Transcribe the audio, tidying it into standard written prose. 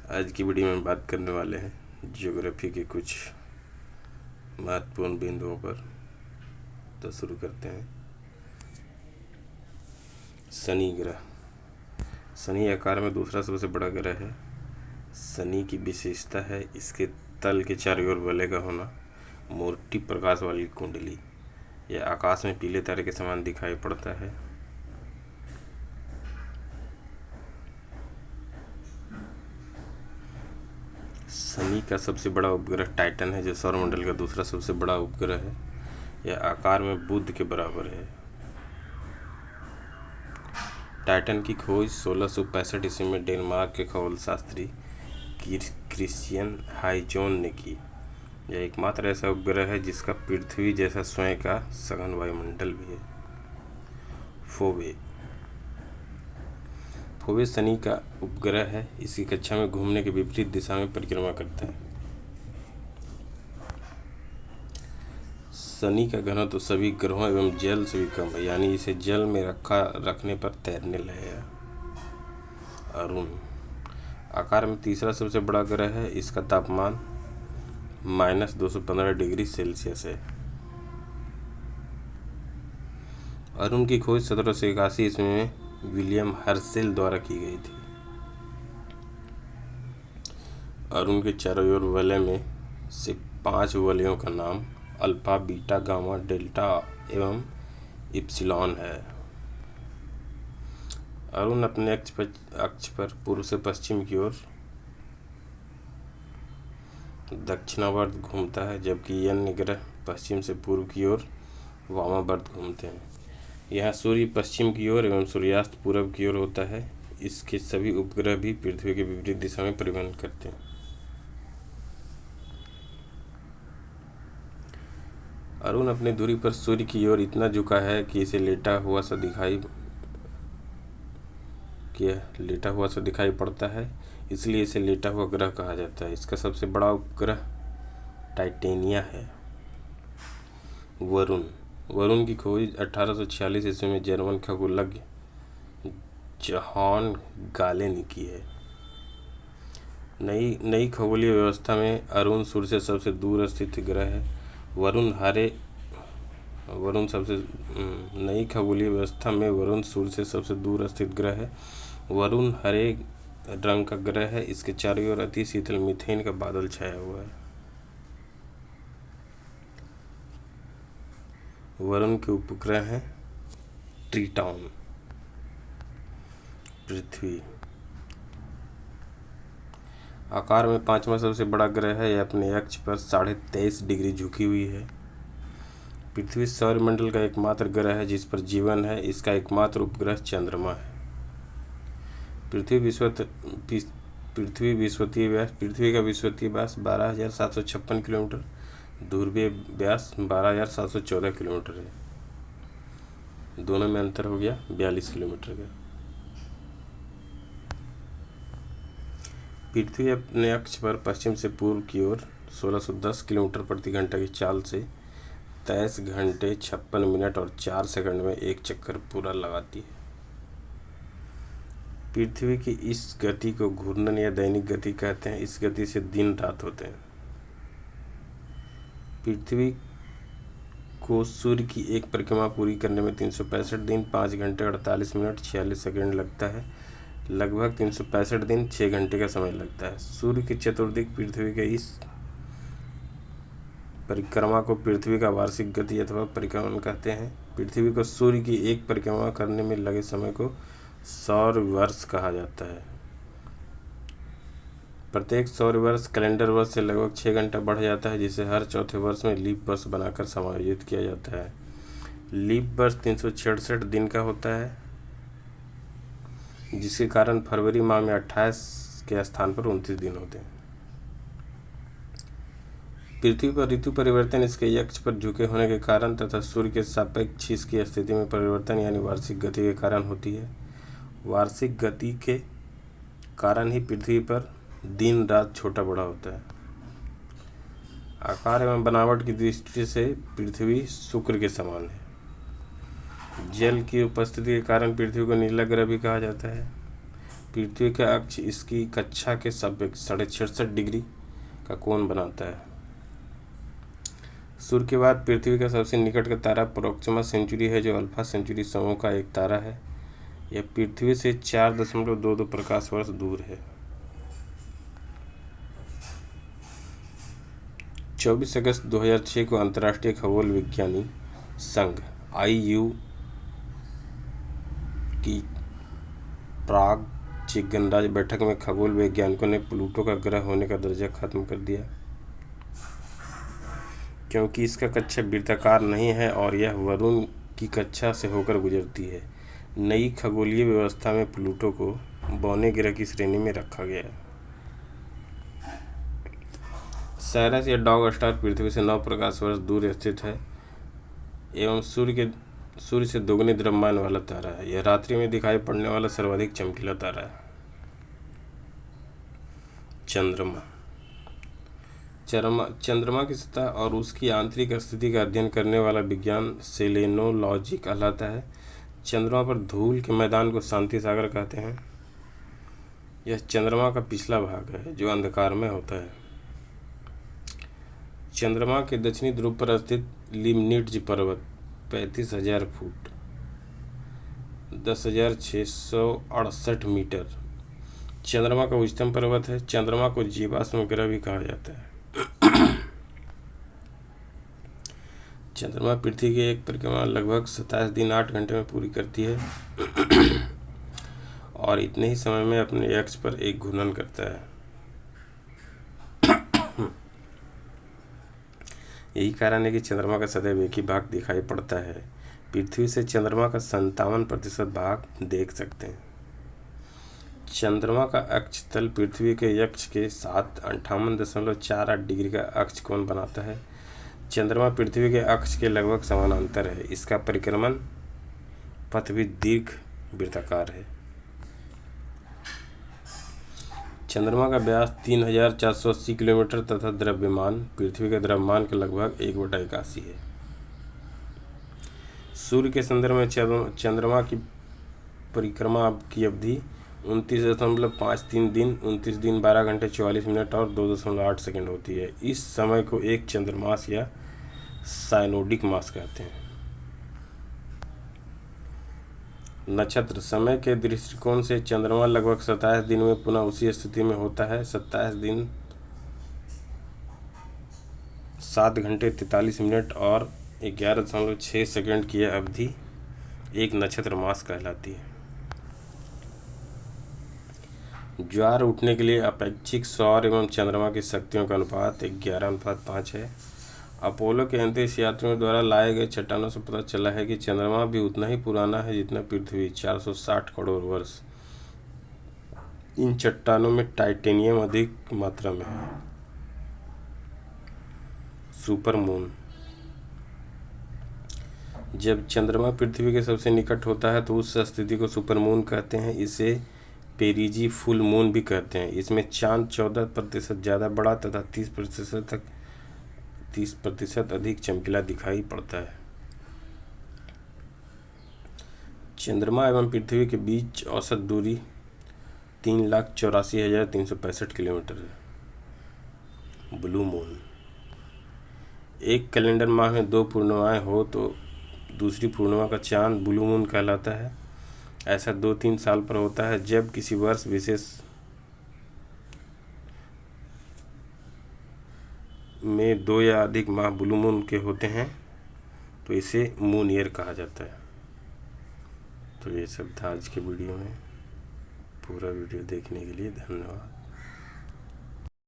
आज की वीडियो में बात करने वाले हैं ज्योग्राफी के कुछ महत्वपूर्ण बिंदुओं पर। तो शुरू करते हैं। शनि ग्रह। शनि आकार में दूसरा सबसे बड़ा ग्रह है। शनि की विशेषता है इसके तल के चारों ओर वलय का होना, मोटी प्रकाश वाली कुंडली। यह आकाश में पीले तारे के समान दिखाई पड़ता है। शनि का सबसे बड़ा उपग्रह टाइटन है, जो सौरमंडल का दूसरा सबसे बड़ा उपग्रह है। यह आकार में बुध के बराबर है। टाइटन की खोज 1665 ईस्वी में डेनमार्क के खगोल शास्त्री क्रिश्चियन हाइजोन ने की। यह एकमात्र ऐसा उपग्रह है जिसका पृथ्वी जैसा स्वयं का सघन वायुमंडल भी है। फोबे। फोबे शनि का उपग्रह है। इसकी कक्षा में घूमने के विपरीत दिशा में परिक्रमा करता है। शनि का घनत्व तो सभी ग्रहों एवं जल से भी कम है, यानी इसे जल में रखने पर तैरने लगेगा। अरुण आकार में तीसरा सबसे बड़ा ग्रह है। इसका तापमान -215 डिग्री सेल्सियस है। अरुण की खोज 1781 ईस्वी में विलियम हर्शेल द्वारा की गई थी। अरुण के चारों ओर वलय में से 5 वलयों का नाम अल्फा, बीटा, गामा, डेल्टा एवं इप्सिलॉन है। अरुण अपने अक्ष पर पूर्व से पश्चिम की ओर दक्षिणावर्त घूमता है, जबकि अन्य ग्रह पश्चिम से पूर्व की ओर वामावर्त घूमते हैं। यहाँ सूर्य पश्चिम की ओर एवं सूर्यास्त पूर्व की ओर होता है। इसके सभी उपग्रह भी पृथ्वी के विपरीत दिशा में परिभ्रमण करते हैं। अरुण अपनी दूरी पर सूर्य की ओर इतना झुका है कि इसे लेटा हुआ सा दिखाई पड़ता है, इसलिए इसे लेटा हुआ ग्रह कहा जाता है। इसका सबसे बड़ा उपग्रह टाइटेनिया है। वरुण की खोज 1846 ईस्वी में जर्मन खगोलज्ञ जॉन गाले ने की है। नई खगोलीय व्यवस्था में अरुण सूर्य से सबसे दूर स्थित ग्रह है। नई खगोलीय व्यवस्था में वरुण सूर्य से सबसे दूर स्थित ग्रह है। वरुण हरे रंग का ग्रह है। इसके चारों ओर अति शीतल मीथेन का बादल छाया हुआ है। वरुण के उपग्रह हैं ट्रिटॉन। पृथ्वी आकार में 5वां सबसे बड़ा ग्रह है। यह अपने अक्ष पर 23.5 डिग्री झुकी हुई है। पृथ्वी सौरमंडल का एकमात्र ग्रह है जिस पर जीवन है। इसका एकमात्र उपग्रह चंद्रमा है। पृथ्वी का विषुवतीय व्यास 12,756 किलोमीटर, ध्रुवीय व्यास 12,714 किलोमीटर है। दोनों में अंतर हो गया 42 किलोमीटर का। पृथ्वी अपने अक्ष पर पश्चिम से पूर्व की ओर 1610 किलोमीटर प्रति घंटा की चाल से 23 घंटे 56 मिनट और 4 सेकंड में एक चक्कर पूरा लगाती है। पृथ्वी की इस गति को घूर्णन या दैनिक गति कहते हैं। इस गति से दिन रात होते हैं। पृथ्वी को सूर्य की एक परिक्रमा पूरी करने में 365 दिन 5 घंटे 48 मिनट 46 सेकंड लगता है। लगभग 365 दिन 6 घंटे का समय लगता है। सूर्य के चतुर्दिक पृथ्वी के इस परिक्रमा को पृथ्वी का वार्षिक गति अथवा परिक्रमण कहते हैं। पृथ्वी को सूर्य की एक परिक्रमा करने में लगे समय को सौर वर्ष कहा जाता है। प्रत्येक सौर वर्ष कैलेंडर वर्ष से लगभग 6 घंटा बढ़ जाता है, जिसे हर चौथे वर्ष में लीप वर्ष बनाकर समायोजित किया जाता है। लीप वर्ष 366 दिन का होता है, जिसके कारण फरवरी माह में 28 के स्थान पर 29 दिन होते हैं। पृथ्वी पर ऋतु परिवर्तन इसके अक्ष पर झुके होने के कारण तथा सूर्य के सापेक्ष इसकी स्थिति में परिवर्तन यानी वार्षिक गति के कारण होती है। वार्षिक गति के कारण ही पृथ्वी पर दिन रात छोटा बड़ा होता है। आकार एवं बनावट की दृष्टि से पृथ्वी शुक्र के समान है। जल की उपस्थिति के कारण पृथ्वी को नीला ग्रह भी कहा जाता है। पृथ्वी का अक्ष इसकी कक्षा के 66.5 डिग्री का कोण बनाता है। सूर्य के बाद पृथ्वी का सबसे निकट का तारा प्रोक्सिमा सेंचुरी है, जो अल्फा सेंचुरी समूह का एक तारा है। यह पृथ्वी से 4.22 प्रकाश वर्ष दूर है। 24 अगस्त 2006 को अंतर्राष्ट्रीय खगोल विज्ञानी संघ IU की प्राग चेक गणराज्य बैठक में खगोल वैज्ञानिकों ने प्लूटो का ग्रह होने का दर्जा खत्म कर दिया, क्योंकि इसका कक्षा वृत्ताकार नहीं है और यह वरुण की कक्षा से होकर गुजरती है। नई खगोलीय व्यवस्था में प्लूटो को बौने ग्रह की श्रेणी में रखा गया है। साइरस या डॉग स्टार पृथ्वी से 9 प्रकाश वर्ष दूर स्थित है एवं सूर्य से दोगुने द्रव्यमान वाला तारा है। यह रात्रि में दिखाई पड़ने वाला सर्वाधिक चमकीला तारा है। चंद्रमा की सतह और उसकी आंतरिक स्थिति का अध्ययन करने वाला विज्ञान सेलेनोलॉजी कहलाता है। चंद्रमा पर धूल के मैदान को शांति सागर कहते हैं। यह चंद्रमा का पिछला भाग है जो अंधकार में होता है। चंद्रमा के दक्षिणी ध्रुव पर स्थित लिमनिट्ज पर्वत 35,000 फुट 10,668 मीटर चंद्रमा का उच्चतम पर्वत है। चंद्रमा को जीवाश्म ग्रह भी कहा जाता है। चंद्रमा पृथ्वी की एक परिक्रमा लगभग 27 दिन 8 घंटे में पूरी करती है और इतने ही समय में अपने अक्ष पर एक घूर्णन करता है। यही कारण है कि चंद्रमा का सदैव एक ही भाग दिखाई पड़ता है। पृथ्वी से चंद्रमा का 57% भाग देख सकते हैं। चंद्रमा का अक्ष तल पृथ्वी के अक्ष के साथ 58.48 डिग्री का अक्ष कोण बनाता है। चंद्रमा पृथ्वी के अक्ष के लगभग समानांतर है। इसका परिक्रमण पथ भी दीर्घ वृत्ताकार है। चंद्रमा का व्यास 3,480 किलोमीटर तथा द्रव्यमान पृथ्वी के द्रव्यमान के लगभग 1/81 है। सूर्य के संदर्भ में चंद्रमा की परिक्रमा की अवधि 29.53 दिन 29 दिन 12 घंटे 44 मिनट और 2.8 सेकंड होती है। इस समय को एक चंद्रमास या साइनोडिक मास कहते हैं। नक्षत्र समय के दृष्टिकोण से चंद्रमा लगभग 27 दिन में पुनः उसी स्थिति में होता है। 27 दिन 7 घंटे 43 मिनट और 11.6 सेकंड की यह अवधि एक नक्षत्र मास कहलाती है। ज्वार उठने के लिए अपेक्षिक सौर एवं चंद्रमा की शक्तियों का अनुपात 11:5 है। अपोलो के अंतरिक्ष यात्रियों द्वारा लाए गए चट्टानों से पता चला है कि चंद्रमा भी उतना ही पुराना है जितना पृथ्वी 460 करोड़ वर्ष। इन चट्टानों में टाइटेनियम अधिक मात्रा में है। Super moon. जब चंद्रमा पृथ्वी के सबसे निकट होता है तो उस स्थिति को सुपर मून कहते हैं। इसे पेरिजी फुल मून भी कहते हैं। इसमें चांद 14% ज़्यादा बड़ा तथा 30% अधिक चमकीला दिखाई पड़ता है। चंद्रमा एवं पृथ्वी के बीच औसत दूरी 3,84,365 किलोमीटर है। Blue moon. एक कैलेंडर माह में 2 पूर्णिमाएं हो तो दूसरी पूर्णिमा का चांद ब्लू मून कहलाता है। ऐसा 2-3 साल पर होता है। जब किसी वर्ष विशेष में 2 या अधिक माह ब्लू मून के होते हैं तो इसे मून ईयर कहा जाता है। तो ये सब था आज के वीडियो में। पूरा वीडियो देखने के लिए धन्यवाद।